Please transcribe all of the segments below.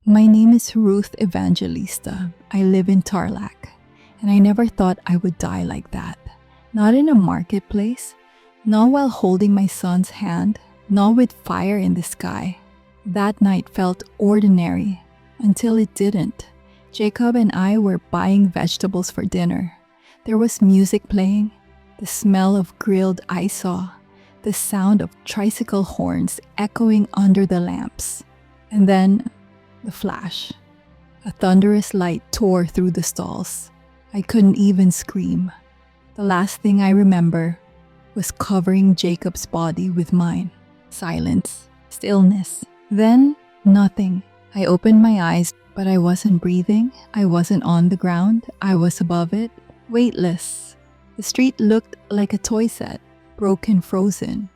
My name is Ruth Evangelista. I live in Tarlac, and I never thought I would die like that. Not in a marketplace, not while holding my son's hand, not with fire in the sky. That night felt ordinary until it didn't. Jacob and I were buying vegetables for dinner. There was music playing, the smell of grilled ice-saw, the sound of tricycle horns echoing under the lamps. And then the flash. A thunderous light tore through the stalls. I couldn't even scream. The last thing I remember was covering Jacob's body with mine. Silence, stillness, then nothing. I opened my eyes, but I wasn't breathing. I wasn't on the ground. I was above it, weightless. The street looked like a toy set, broken, frozen.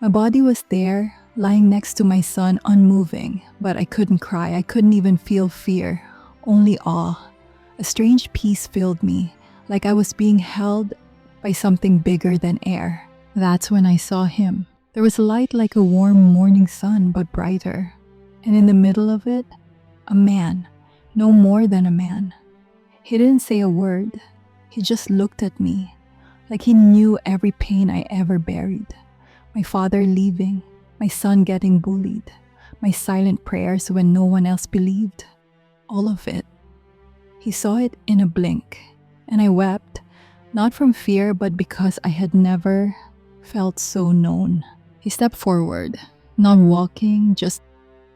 My body was there, lying next to my son, unmoving, but I couldn't cry. I couldn't even feel fear, only awe. A strange peace filled me, like I was being held by something bigger than air. That's when I saw him. There was a light like a warm morning sun, but brighter. And in the middle of it, a man, no more than a man. He didn't say a word. He just looked at me, like he knew every pain I ever buried. My father leaving, my son getting bullied, my silent prayers when no one else believed. All of it. He saw it in a blink, and I wept, not from fear, but because I had never felt so known. He stepped forward, not walking, just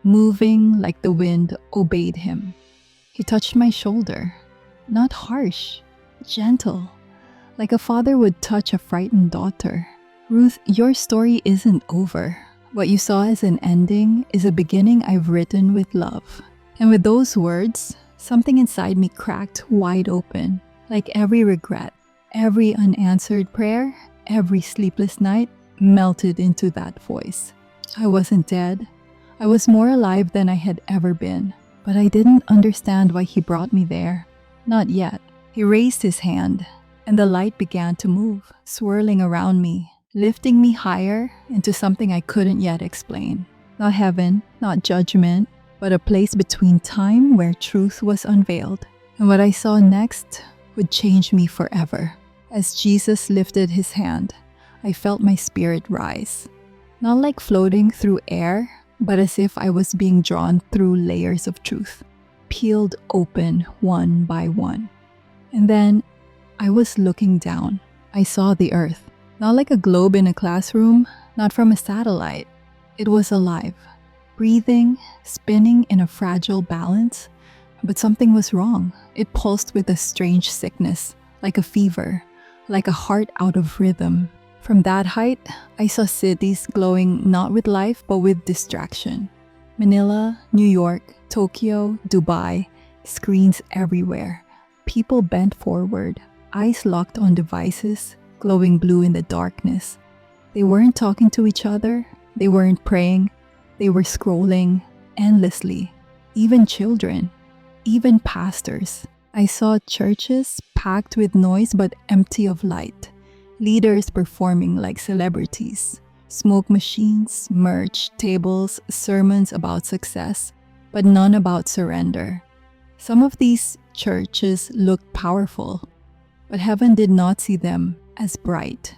moving like the wind obeyed him. He touched my shoulder, not harsh, gentle, like a father would touch a frightened daughter. Ruth, your story isn't over. What you saw as an ending is a beginning I've written with love. And with those words, something inside me cracked wide open. Like every regret, every unanswered prayer, every sleepless night melted into that voice. I wasn't dead. I was more alive than I had ever been. But I didn't understand why he brought me there. Not yet. He raised his hand, and the light began to move, swirling around me, lifting me higher into something I couldn't yet explain. Not heaven, not judgment, but a place between time where truth was unveiled. And what I saw next would change me forever. As Jesus lifted his hand, I felt my spirit rise. Not like floating through air, but as if I was being drawn through layers of truth, peeled open one by one. And then I was looking down. I saw the earth. Not like a globe in a classroom, not from a satellite. It was alive, breathing, spinning in a fragile balance. But something was wrong. It pulsed with a strange sickness, like a fever, like a heart out of rhythm. From that height, I saw cities glowing not with life, but with distraction. Manila, New York, Tokyo, Dubai, screens everywhere. People bent forward, eyes locked on devices, glowing blue in the darkness. They weren't talking to each other. They weren't praying. They were scrolling endlessly. Even children, even pastors. I saw churches packed with noise but empty of light. Leaders performing like celebrities. Smoke machines, merch, tables, sermons about success, but none about surrender. Some of these churches looked powerful, but heaven did not see them as bright.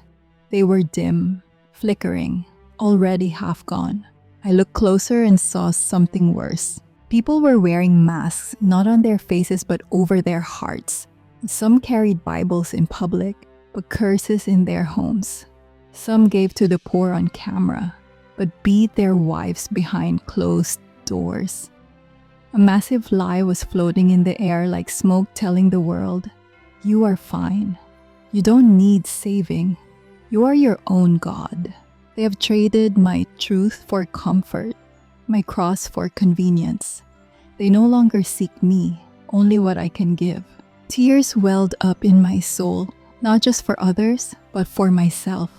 They were dim, flickering, already half gone. I looked closer and saw something worse. People were wearing masks, not on their faces but over their hearts. Some carried Bibles in public, but curses in their homes. Some gave to the poor on camera, but beat their wives behind closed doors. A massive lie was floating in the air like smoke telling the world, "You are fine. You don't need saving. You are your own God." They have traded my truth for comfort, my cross for convenience. They no longer seek me, only what I can give. Tears welled up in my soul, not just for others, but for myself.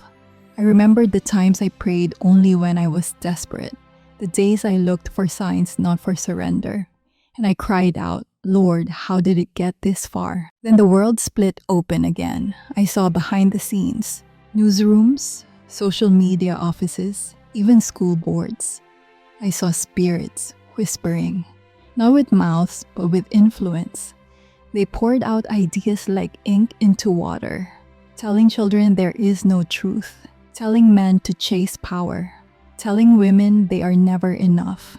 I remembered the times I prayed only when I was desperate, the days I looked for signs, not for surrender. And I cried out, "Lord, how did it get this far?" Then the world split open again. I saw behind the scenes, newsrooms, social media offices, even school boards. I saw spirits whispering, not with mouths, but with influence. They poured out ideas like ink into water, telling children there is no truth, telling men to chase power, telling women they are never enough.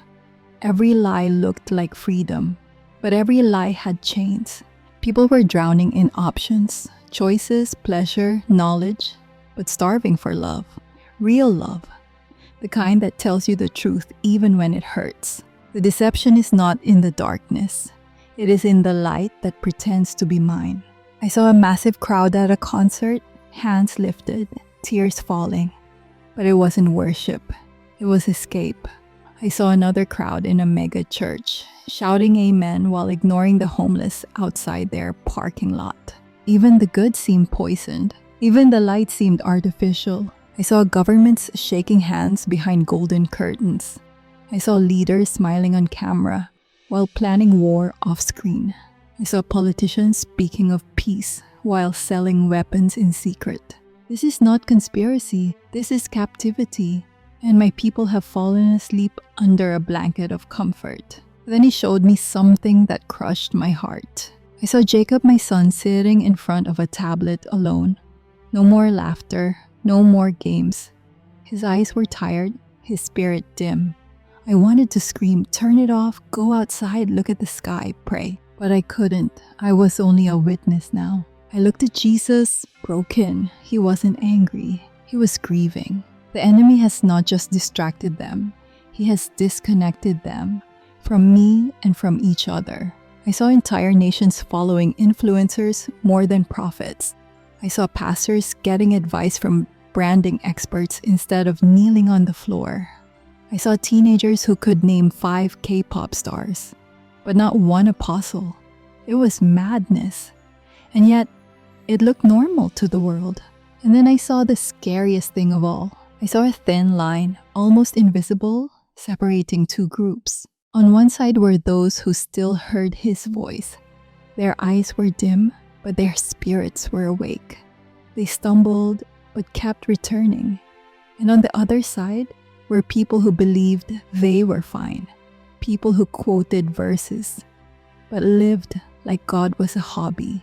Every lie looked like freedom, but every lie had chains. People were drowning in options, choices, pleasure, knowledge, but starving for love, real love, the kind that tells you the truth even when it hurts. The deception is not in the darkness. It is in the light that pretends to be mine. I saw a massive crowd at a concert, hands lifted, tears falling. But it wasn't worship. It was escape. I saw another crowd in a mega church, shouting amen while ignoring the homeless outside their parking lot. Even the good seemed poisoned. Even the light seemed artificial. I saw governments shaking hands behind golden curtains. I saw leaders smiling on camera while planning war off-screen. I saw politicians speaking of peace while selling weapons in secret. This is not conspiracy. This is captivity. And my people have fallen asleep under a blanket of comfort. Then he showed me something that crushed my heart. I saw Jacob, my son, sitting in front of a tablet alone. No more laughter, no more games. His eyes were tired, his spirit dim. I wanted to scream, turn it off, go outside, look at the sky, pray. But I couldn't. I was only a witness now. I looked at Jesus, broken. He wasn't angry. He was grieving. The enemy has not just distracted them. He has disconnected them from me and from each other. I saw entire nations following influencers more than prophets. I saw pastors getting advice from branding experts instead of kneeling on the floor. I saw teenagers who could name 5 K-pop stars, but not one apostle. It was madness. And yet, it looked normal to the world. And then I saw the scariest thing of all. I saw a thin line, almost invisible, separating 2 groups. On one side were those who still heard his voice. Their eyes were dim, but their spirits were awake. They stumbled, but kept returning. And on the other side were people who believed they were fine. People who quoted verses, but lived like God was a hobby.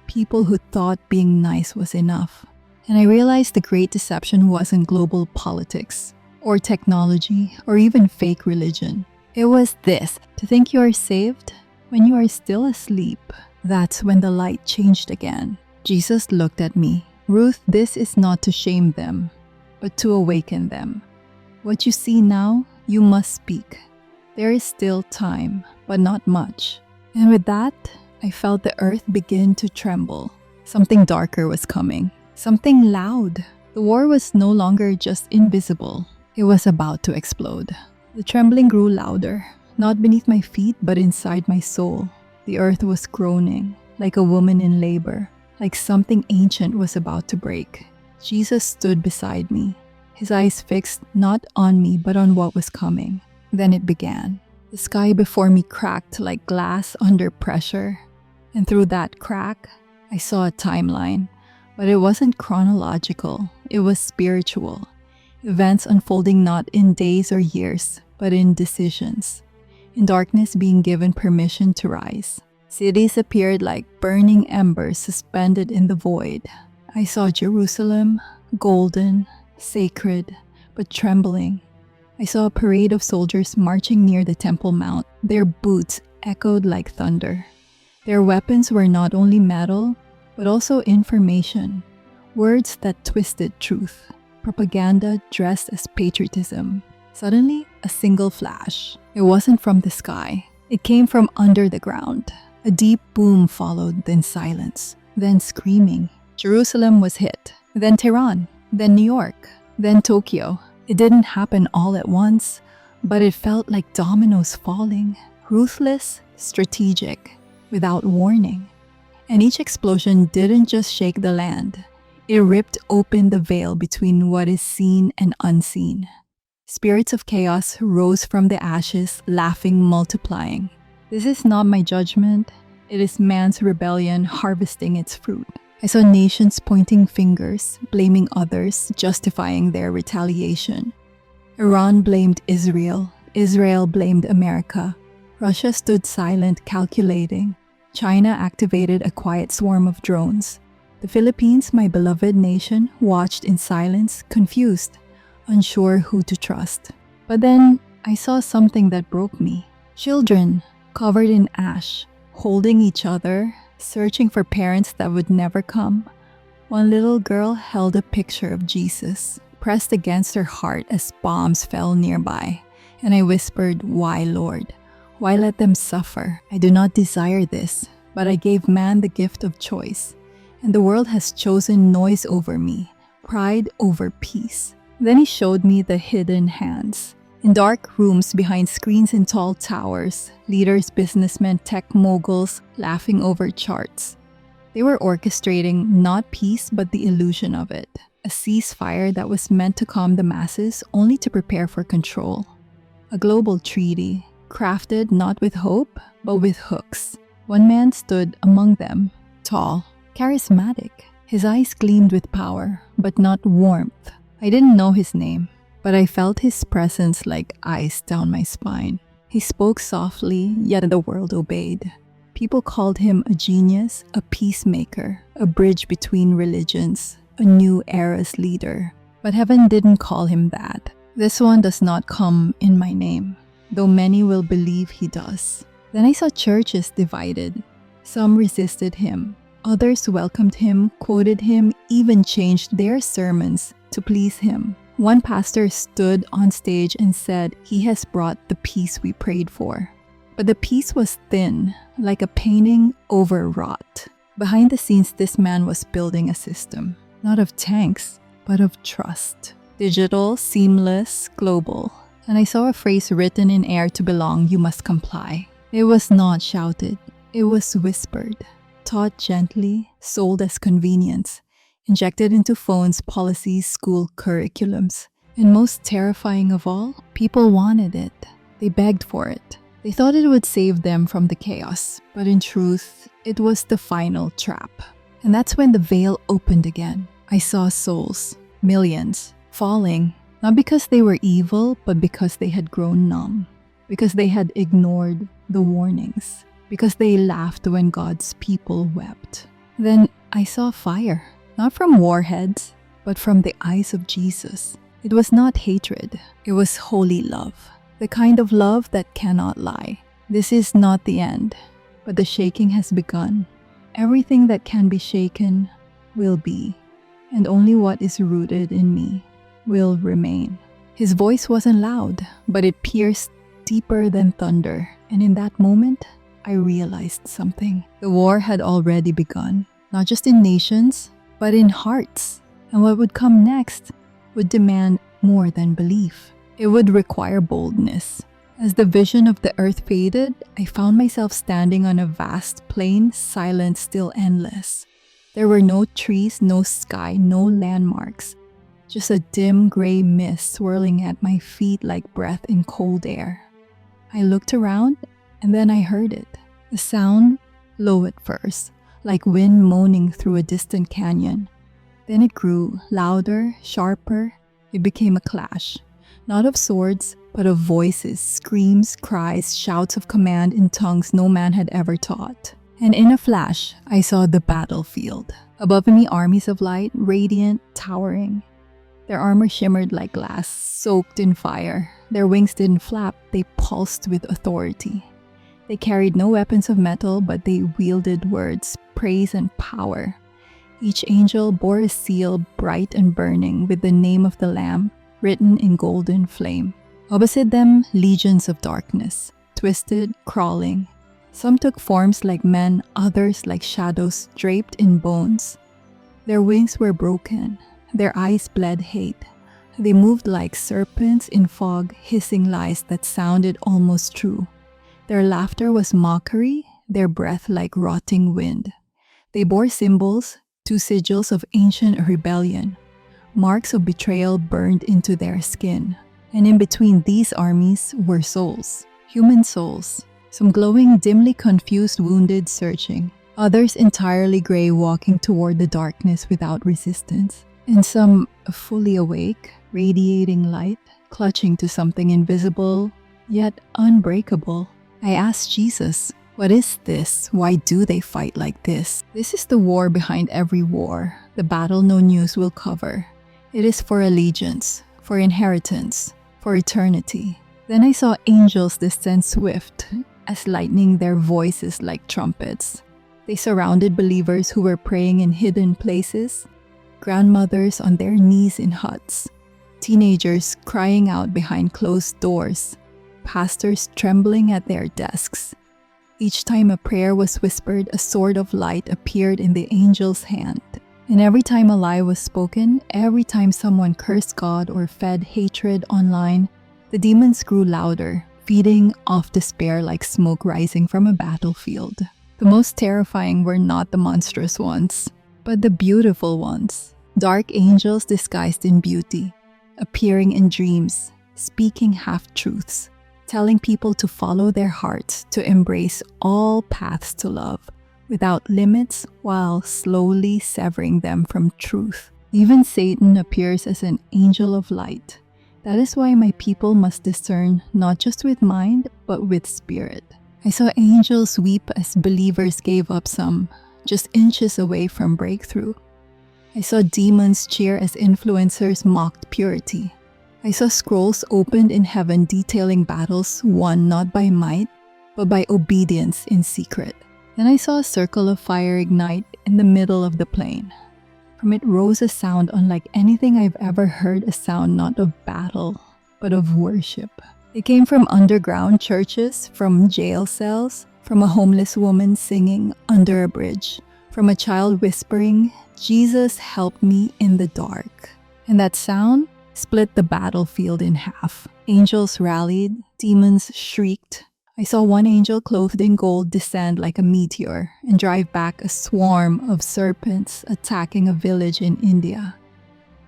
People who thought being nice was enough. And I realized the great deception wasn't global politics, or technology, or even fake religion. It was this: to think you are saved when you are still asleep. That's when the light changed again. Jesus looked at me. Ruth, this is not to shame them, but to awaken them. What you see now, you must speak. There is still time, but not much. And with that, I felt the earth begin to tremble. Something darker was coming. Something loud. The war was no longer just invisible. It was about to explode. The trembling grew louder, not beneath my feet, but inside my soul. The earth was groaning, like a woman in labor, like something ancient was about to break. Jesus stood beside me, his eyes fixed not on me, but on what was coming. Then it began. The sky before me cracked like glass under pressure, and through that crack, I saw a timeline. But it wasn't chronological, it was spiritual. Events unfolding not in days or years, but in decisions. In darkness being given permission to rise. Cities appeared like burning embers suspended in the void. I saw Jerusalem, golden, sacred, but trembling. I saw a parade of soldiers marching near the Temple Mount. Their boots echoed like thunder. Their weapons were not only metal, but also information, words that twisted truth, propaganda dressed as patriotism. Suddenly, a single flash. It wasn't from the sky. It came from under the ground. A deep boom followed, then silence, then screaming. Jerusalem was hit, then Tehran, then New York, then Tokyo. It didn't happen all at once, but it felt like dominoes falling, ruthless, strategic, without warning. And each explosion didn't just shake the land. It ripped open the veil between what is seen and unseen. Spirits of chaos rose from the ashes, laughing, multiplying. This is not my judgment. It is man's rebellion harvesting its fruit. I saw nations pointing fingers, blaming others, justifying their retaliation. Iran blamed Israel. Israel blamed America. Russia stood silent, calculating. China activated a quiet swarm of drones. The Philippines, my beloved nation, watched in silence, confused, unsure who to trust. But then I saw something that broke me. Children, covered in ash, holding each other, searching for parents that would never come. One little girl held a picture of Jesus, pressed against her heart as bombs fell nearby. And I whispered, "Why, Lord? Why let them suffer? I do not desire this, but I gave man the gift of choice. And the world has chosen noise over me, pride over peace." Then he showed me the hidden hands. In dark rooms behind screens in tall towers, leaders, businessmen, tech moguls, laughing over charts. They were orchestrating not peace but the illusion of it, a ceasefire that was meant to calm the masses only to prepare for control. A global treaty, crafted not with hope but with hooks. One man stood among them, tall, charismatic. His eyes gleamed with power, but not warmth. I didn't know his name, but I felt his presence like ice down my spine. He spoke softly, yet the world obeyed. People called him a genius, a peacemaker, a bridge between religions, a new era's leader. But heaven didn't call him that. This one does not come in my name, though many will believe he does. Then I saw churches divided. Some resisted him. Others welcomed him, quoted him, even changed their sermons to please him. One pastor stood on stage and said, "He has brought the peace we prayed for." But the peace was thin, like a painting overwrought. Behind the scenes, this man was building a system, not of tanks, but of trust. Digital, seamless, global. And I saw a phrase written in air to belong, "You must comply." It was not shouted. It was whispered, taught gently, sold as convenience, injected into phones, policies, school curriculums. And most terrifying of all, people wanted it. They begged for it. They thought it would save them from the chaos, but in truth, it was the final trap. And that's when the veil opened again. I saw souls, millions, falling, not because they were evil, but because they had grown numb, because they had ignored the warnings, because they laughed when God's people wept. Then I saw fire, not from warheads, but from the eyes of Jesus. It was not hatred, it was holy love. The kind of love that cannot lie. This is not the end, but the shaking has begun. Everything that can be shaken will be, and only what is rooted in me will remain. His voice wasn't loud, but it pierced deeper than thunder, and in that moment, I realized something. The war had already begun, not just in nations, but in hearts. And what would come next would demand more than belief. It would require boldness. As the vision of the earth faded, I found myself standing on a vast plain, silent, still endless. There were no trees, no sky, no landmarks. Just a dim gray mist swirling at my feet like breath in cold air. I looked around, and then I heard it. The sound, low at first, like wind moaning through a distant canyon. Then it grew louder, sharper. It became a clash. Not of swords, but of voices, screams, cries, shouts of command in tongues no man had ever taught. And in a flash, I saw the battlefield. Above me, armies of light, radiant, towering. Their armor shimmered like glass, soaked in fire. Their wings didn't flap, they pulsed with authority. They carried no weapons of metal, but they wielded words, praise, and power. Each angel bore a seal bright and burning with the name of the Lamb written in golden flame. Opposite them, legions of darkness, twisted, crawling. Some took forms like men, others like shadows draped in bones. Their wings were broken, their eyes bled hate. They moved like serpents in fog, hissing lies that sounded almost true. Their laughter was mockery, their breath like rotting wind. They bore symbols, two sigils of ancient rebellion. Marks of betrayal burned into their skin. And in between these armies were souls, human souls. Some glowing, dimly confused, wounded, searching. Others entirely gray, walking toward the darkness without resistance. And some fully awake, radiating light, clutching to something invisible, yet unbreakable. I asked Jesus, what is this? Why do they fight like this? This is the war behind every war, the battle no news will cover. It is for allegiance, for inheritance, for eternity. Then I saw angels descend swift, as lightning, their voices like trumpets. They surrounded believers who were praying in hidden places, grandmothers on their knees in huts, teenagers crying out behind closed doors, pastors trembling at their desks. Each time a prayer was whispered, a sword of light appeared in the angel's hand. And every time a lie was spoken, every time someone cursed God or fed hatred online, the demons grew louder, feeding off despair like smoke rising from a battlefield. The most terrifying were not the monstrous ones, but the beautiful ones. Dark angels disguised in beauty, appearing in dreams, speaking half-truths, telling people to follow their hearts, to embrace all paths to love, without limits, while slowly severing them from truth. Even Satan appears as an angel of light. That is why my people must discern not just with mind, but with spirit. I saw angels weep as believers gave up some, just inches away from breakthrough. I saw demons cheer as influencers mocked purity. I saw scrolls opened in heaven detailing battles won not by might, but by obedience in secret. Then I saw a circle of fire ignite in the middle of the plain. From it rose a sound unlike anything I've ever heard, a sound not of battle, but of worship. It came from underground churches, from jail cells, from a homeless woman singing under a bridge, from a child whispering, "Jesus, help me in the dark." And that sound split the battlefield in half. Angels rallied, demons shrieked. I saw one angel clothed in gold descend like a meteor and drive back a swarm of serpents attacking a village in India.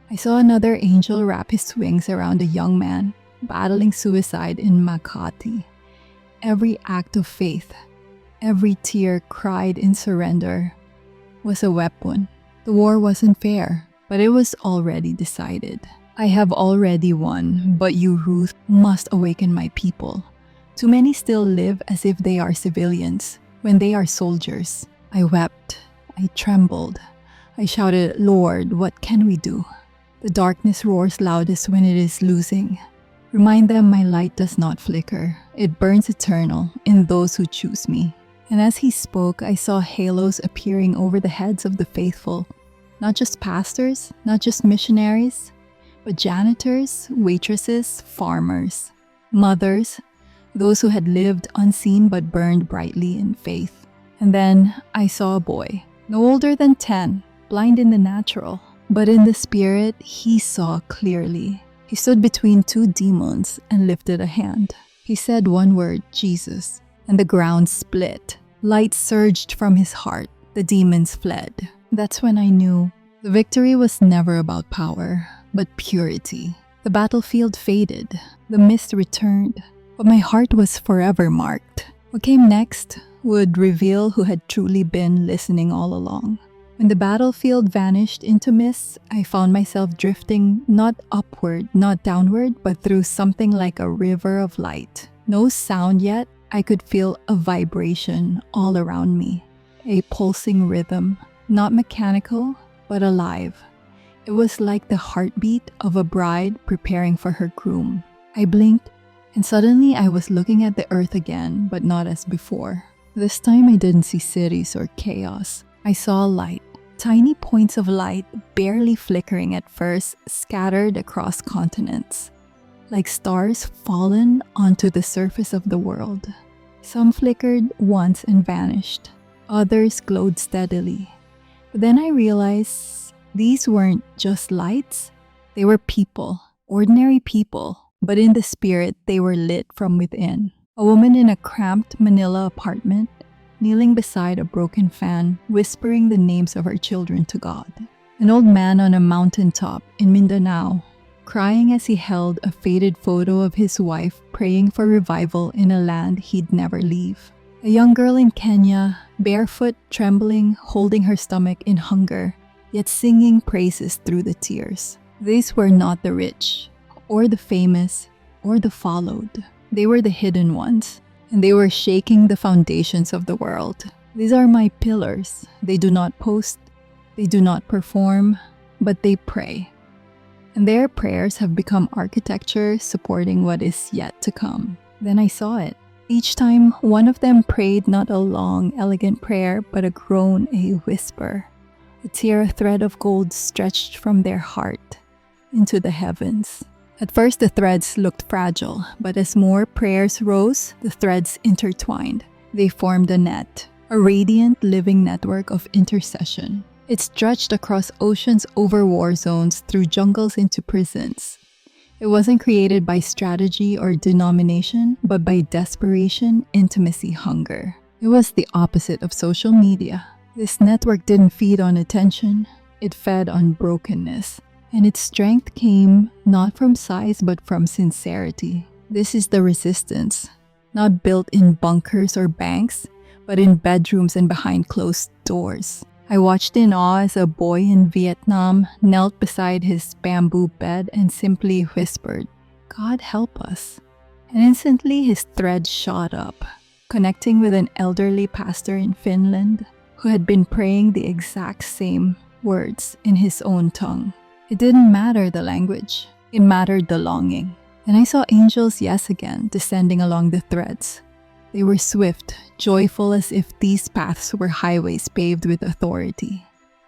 I saw another angel wrap his wings around a young man battling suicide in Makati. Every act of faith, every tear cried in surrender, was a weapon. The war wasn't fair, but it was already decided. I have already won, but you, Ruth, must awaken my people. Too many still live as if they are civilians, when they are soldiers. I wept. I trembled. I shouted, "Lord, what can we do?" The darkness roars loudest when it is losing. Remind them my light does not flicker. It burns eternal in those who choose me. And as he spoke, I saw halos appearing over the heads of the faithful. Not just pastors, not just missionaries, but janitors, waitresses, farmers, mothers, those who had lived unseen but burned brightly in faith. And then I saw a boy, no older than 10, blind in the natural, but in the spirit he saw clearly. He stood between two demons and lifted a hand. He said one word, "Jesus," and the ground split. Light surged from his heart. The demons fled. That's when I knew the victory was never about power, but purity. The battlefield faded. The mist returned. But my heart was forever marked. What came next would reveal who had truly been listening all along. When the battlefield vanished into mist, I found myself drifting not upward, not downward, but through something like a river of light. No sound yet, I could feel a vibration all around me. A pulsing rhythm, not mechanical, but alive. It was like the heartbeat of a bride preparing for her groom. I blinked, and suddenly I was looking at the earth again, but not as before. This time I didn't see cities or chaos. I saw light. Tiny points of light, barely flickering at first, scattered across continents. Like stars fallen onto the surface of the world. Some flickered once and vanished. Others glowed steadily. But then I realized these weren't just lights. They were people, ordinary people. But in the spirit, they were lit from within. A woman in a cramped Manila apartment, kneeling beside a broken fan, whispering the names of her children to God. An old man on a mountaintop in Mindanao, crying as he held a faded photo of his wife praying for revival in a land he'd never leave. A young girl in Kenya, barefoot, trembling, holding her stomach in hunger, yet singing praises through the tears. These were not the rich, or the famous, or the followed. They were the hidden ones. and they were shaking the foundations of the world. These are my pillars. They do not post, they do not perform, but they pray. And their prayers have become architecture supporting what is yet to come. Then I saw it. Each time, one of them prayed not a long, elegant prayer, but a groan, a whisper. A tear thread of gold stretched from their heart into the heavens. At first, the threads looked fragile, but as more prayers rose, the threads intertwined. They formed a net, a radiant, living network of intercession. It stretched across oceans over war zones, through jungles into prisons. It wasn't created by strategy or denomination, but by desperation, intimacy, hunger. It was the opposite of social media. This network didn't feed on attention, it fed on brokenness. And its strength came not from size, but from sincerity. This is the resistance, not built in bunkers or banks, but in bedrooms and behind closed doors. I watched in awe as a boy in Vietnam knelt beside his bamboo bed and simply whispered, "God help us." And instantly his thread shot up, connecting with an elderly pastor in Finland who had been praying the exact same words in his own tongue. It didn't matter the language, it mattered the longing. And I saw angels, yes again, descending along the threads. They were swift, joyful, as if these paths were highways paved with authority.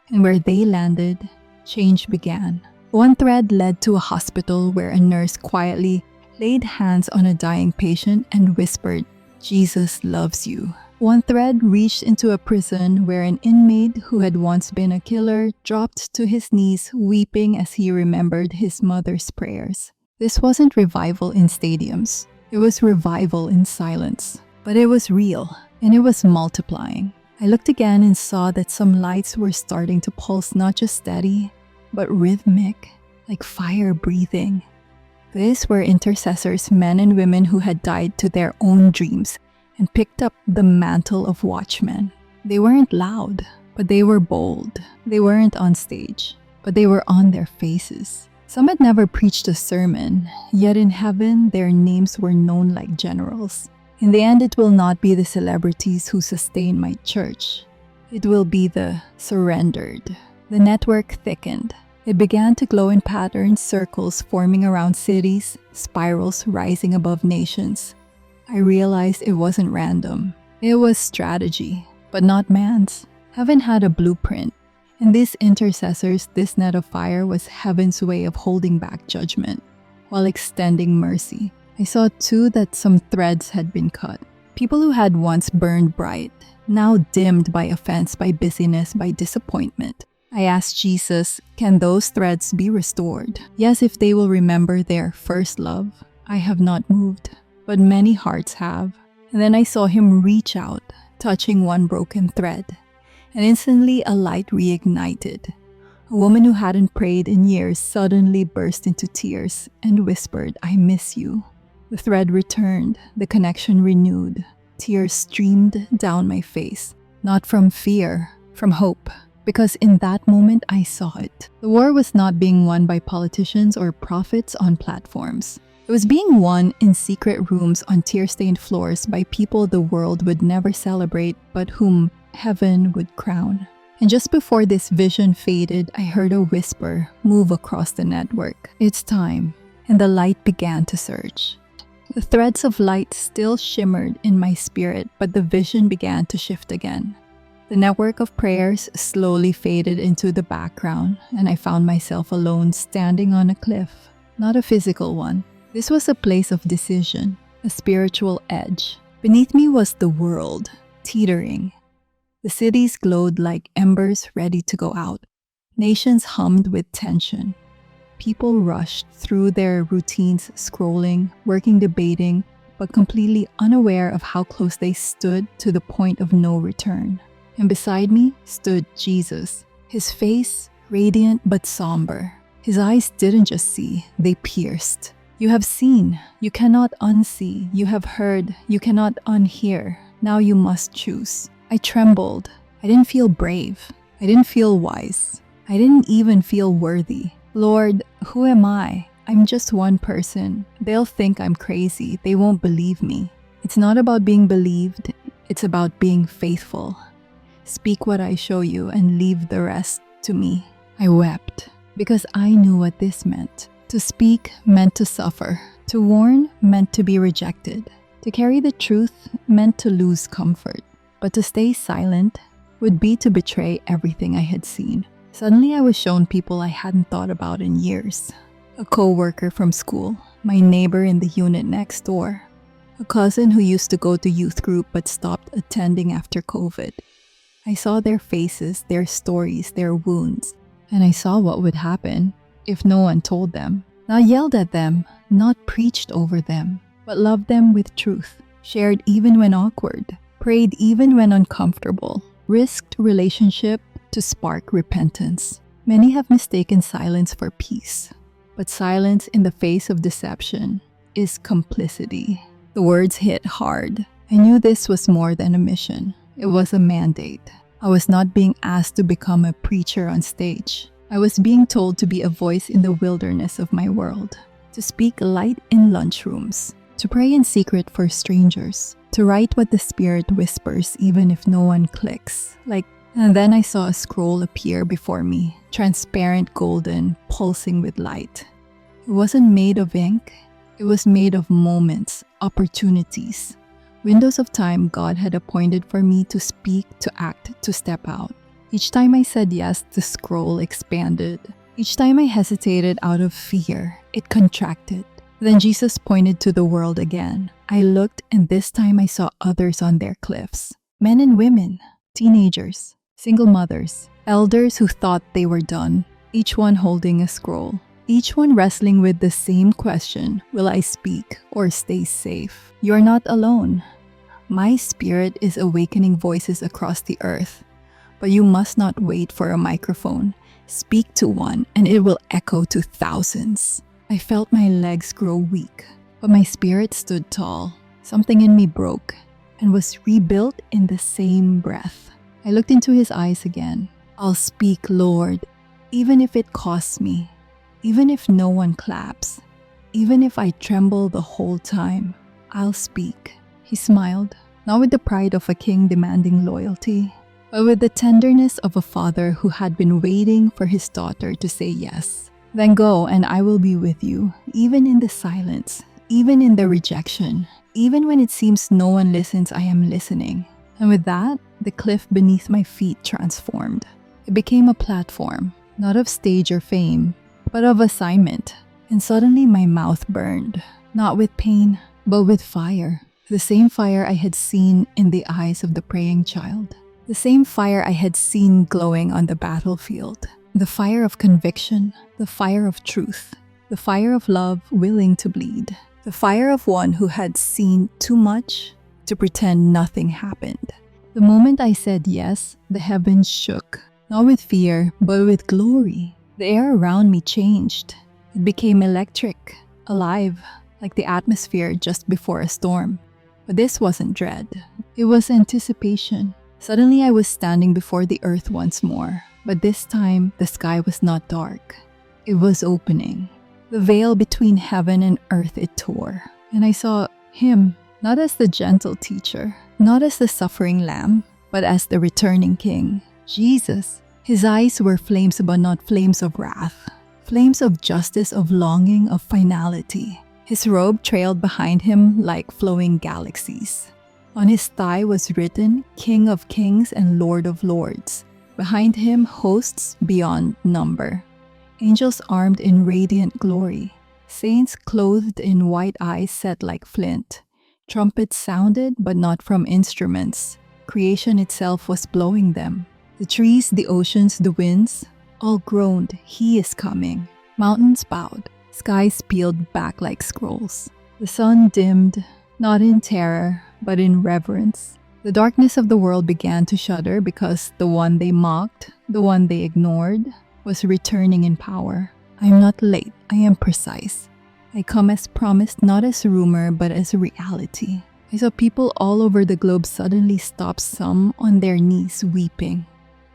And where they landed, change began. One thread led to a hospital where a nurse quietly laid hands on a dying patient and whispered, "Jesus loves you." One thread reached into a prison where an inmate who had once been a killer dropped to his knees, weeping as he remembered his mother's prayers. This wasn't revival in stadiums. It was revival in silence. But it was real, and it was multiplying. I looked again and saw that some lights were starting to pulse, not just steady, but rhythmic, like fire breathing. These were intercessors, men and women who had died to their own dreams and picked up the mantle of watchmen. They weren't loud, but they were bold. They weren't on stage, but they were on their faces. Some had never preached a sermon, yet in heaven their names were known like generals. In the end, it will not be the celebrities who sustain my church. It will be the surrendered. The network thickened. It began to glow in patterns, circles forming around cities, spirals rising above nations. I realized it wasn't random. It was strategy, but not man's. Heaven had a blueprint, and these intercessors, this net of fire, was heaven's way of holding back judgment while extending mercy. I saw too that some threads had been cut. People who had once burned bright, now dimmed by offense, by busyness, by disappointment. I asked Jesus, can those threads be restored? Yes, if they will remember their first love. I have not moved, but many hearts have. And then I saw him reach out, touching one broken thread. And instantly a light reignited. A woman who hadn't prayed in years suddenly burst into tears and whispered, "I miss you." The thread returned, the connection renewed. Tears streamed down my face, not from fear, from hope. Because in that moment, I saw it. The war was not being won by politicians or prophets on platforms. It was being won in secret rooms on tear-stained floors by people the world would never celebrate, but whom heaven would crown. And just before this vision faded, I heard a whisper move across the network. It's time. And the light began to surge. The threads of light still shimmered in my spirit, but the vision began to shift again. The network of prayers slowly faded into the background, and I found myself alone standing on a cliff. Not a physical one. This was a place of decision, a spiritual edge. Beneath me was the world, teetering. The cities glowed like embers ready to go out. Nations hummed with tension. People rushed through their routines, scrolling, working, debating, but completely unaware of how close they stood to the point of no return. And beside me stood Jesus, his face radiant but somber. His eyes didn't just see, they pierced. You have seen, you cannot unsee. You have heard, you cannot unhear. Now you must choose. I trembled. I didn't feel brave. I didn't feel wise. I didn't even feel worthy. Lord, who am I? I'm just one person. They'll think I'm crazy. They won't believe me. It's not about being believed, it's about being faithful. Speak what I show you and leave the rest to me. I wept because I knew what this meant. To speak meant to suffer. To warn meant to be rejected. To carry the truth meant to lose comfort. But to stay silent would be to betray everything I had seen. Suddenly I was shown people I hadn't thought about in years. A co-worker from school, my neighbor in the unit next door, a cousin who used to go to youth group but stopped attending after COVID. I saw their faces, their stories, their wounds, and I saw what would happen if no one told them. Not yelled at them, not preached over them, but loved them with truth, shared even when awkward, prayed even when uncomfortable, risked relationship to spark repentance. Many have mistaken silence for peace, but silence in the face of deception is complicity. The words hit hard. I knew this was more than a mission. It was a mandate. I was not being asked to become a preacher on stage. I was being told to be a voice in the wilderness of my world, to speak light in lunchrooms, to pray in secret for strangers, to write what the Spirit whispers even if no one clicks. And then I saw a scroll appear before me, transparent golden, pulsing with light. It wasn't made of ink. It was made of moments, opportunities, windows of time God had appointed for me to speak, to act, to step out. Each time I said yes, the scroll expanded. Each time I hesitated out of fear, it contracted. Then Jesus pointed to the world again. I looked, and this time I saw others on their cliffs. Men and women, teenagers, single mothers, elders who thought they were done, each one holding a scroll. Each one wrestling with the same question, will I speak or stay safe? You're not alone. My Spirit is awakening voices across the earth. But you must not wait for a microphone. Speak to one and it will echo to thousands. I felt my legs grow weak, but my spirit stood tall. Something in me broke and was rebuilt in the same breath. I looked into his eyes again. I'll speak, Lord, even if it costs me. Even if no one claps, even if I tremble the whole time, I'll speak. He smiled, not with the pride of a king demanding loyalty, but with the tenderness of a father who had been waiting for his daughter to say yes. Then go and I will be with you, even in the silence, even in the rejection, even when it seems no one listens, I am listening. And with that, the cliff beneath my feet transformed. It became a platform, not of stage or fame, but of assignment. And suddenly my mouth burned, not with pain, but with fire. The same fire I had seen in the eyes of the praying child. The same fire I had seen glowing on the battlefield. The fire of conviction, the fire of truth, the fire of love willing to bleed. The fire of one who had seen too much to pretend nothing happened. The moment I said yes, the heavens shook, not with fear, but with glory. The air around me changed. It became electric, alive, like the atmosphere just before a storm. But this wasn't dread. It was anticipation. Suddenly I was standing before the earth once more. But this time, the sky was not dark. It was opening. The veil between heaven and earth it tore. And I saw him, not as the gentle teacher, not as the suffering lamb, but as the returning king, Jesus. His eyes were flames, but not flames of wrath. Flames of justice, of longing, of finality. His robe trailed behind him like flowing galaxies. On his thigh was written, King of Kings and Lord of Lords. Behind him, hosts beyond number. Angels armed in radiant glory. Saints clothed in white eyes set like flint. Trumpets sounded, but not from instruments. Creation itself was blowing them. The trees, the oceans, the winds, all groaned, He is coming. Mountains bowed, skies peeled back like scrolls. The sun dimmed, not in terror, but in reverence. The darkness of the world began to shudder because the one they mocked, the one they ignored, was returning in power. I am not late, I am precise. I come as promised, not as rumor, but as reality. I saw people all over the globe suddenly stop, some on their knees weeping,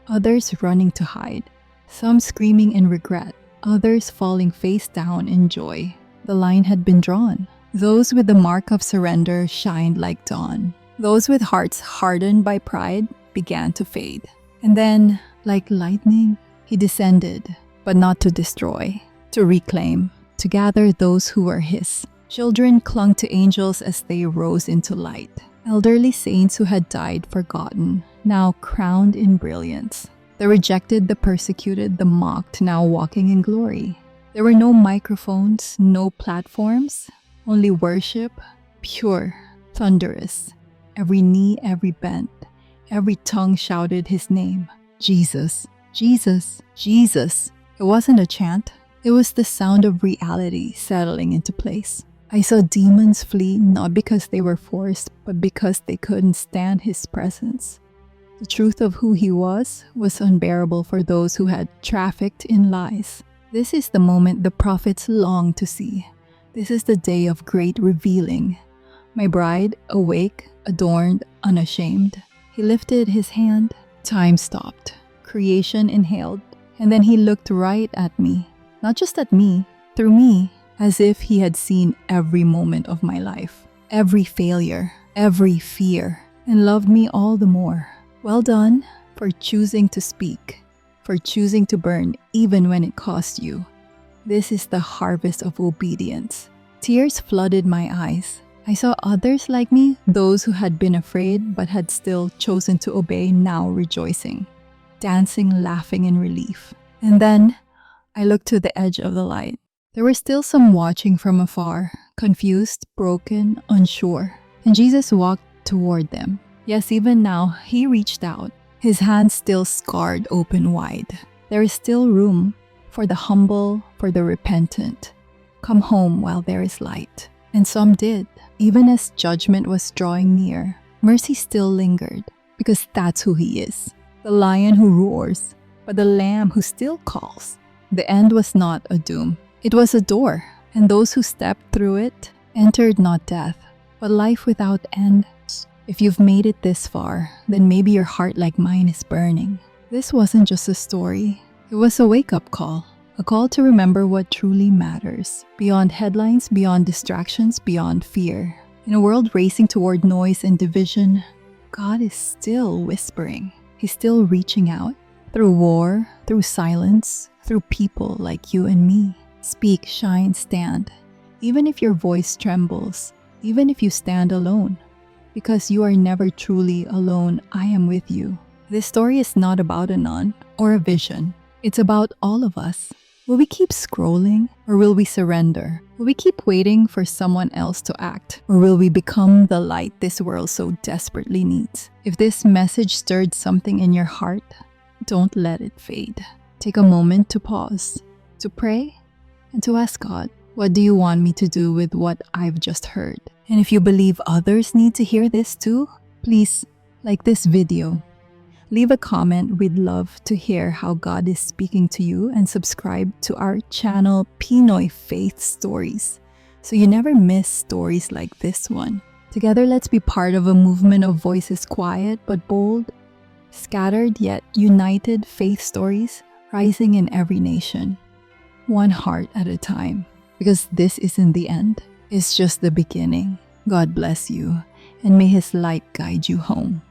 others running to hide, some screaming in regret, others falling face down in joy. The line had been drawn. Those with the mark of surrender shined like dawn. Those with hearts hardened by pride began to fade. And then, like lightning, he descended, but not to destroy, to reclaim, to gather those who were his. Children clung to angels as they rose into light. Elderly saints who had died forgotten, now crowned in brilliance. The rejected, the persecuted, the mocked, now walking in glory. There were no microphones, no platforms, only worship, pure, thunderous. Every knee, every bent, every tongue shouted his name. Jesus, Jesus, Jesus. It wasn't a chant. It was the sound of reality settling into place. I saw demons flee not because they were forced, but because they couldn't stand his presence. The truth of who he was unbearable for those who had trafficked in lies. This is the moment the prophets longed to see. This is the day of great revealing. My bride, awake, adorned, unashamed. He lifted his hand. Time stopped. Creation inhaled. And then he looked right at me. Not just at me, through me, as if he had seen every moment of my life. Every failure, every fear, and loved me all the more. Well done for choosing to speak, for choosing to burn even when it cost you. This is the harvest of obedience. Tears flooded my eyes. I saw others like me, those who had been afraid but had still chosen to obey, now rejoicing, dancing, laughing in relief. And then I looked to the edge of the light. There were still some watching from afar, confused, broken, unsure. And Jesus walked toward them. Yes, even now, he reached out, his hands still scarred open wide. There is still room for the humble, for the repentant. Come home while there is light. And some did. Even as judgment was drawing near, mercy still lingered, because that's who he is. The lion who roars, but the lamb who still calls. The end was not a doom. It was a door, and those who stepped through it entered not death, but life without end. If you've made it this far, then maybe your heart like mine is burning. This wasn't just a story. It was a wake-up call. A call to remember what truly matters. Beyond headlines, beyond distractions, beyond fear. In a world racing toward noise and division, God is still whispering. He's still reaching out. Through war, through silence, through people like you and me. Speak, shine, stand. Even if your voice trembles, even if you stand alone. Because you are never truly alone, I am with you. This story is not about a nun or a vision. It's about all of us. Will we keep scrolling, or will we surrender? Will we keep waiting for someone else to act, or will we become the light this world so desperately needs? If this message stirred something in your heart, don't let it fade. Take a moment to pause, to pray, and to ask God, what do you want me to do with what I've just heard? And if you believe others need to hear this too, please like this video. Leave a comment. We'd love to hear how God is speaking to you, and subscribe to our channel Pinoy Faith Stories so you never miss stories like this one. Together, let's be part of a movement of voices quiet but bold, scattered yet united faith stories rising in every nation, one heart at a time. Because this isn't the end, it's just the beginning. God bless you, and may His light guide you home.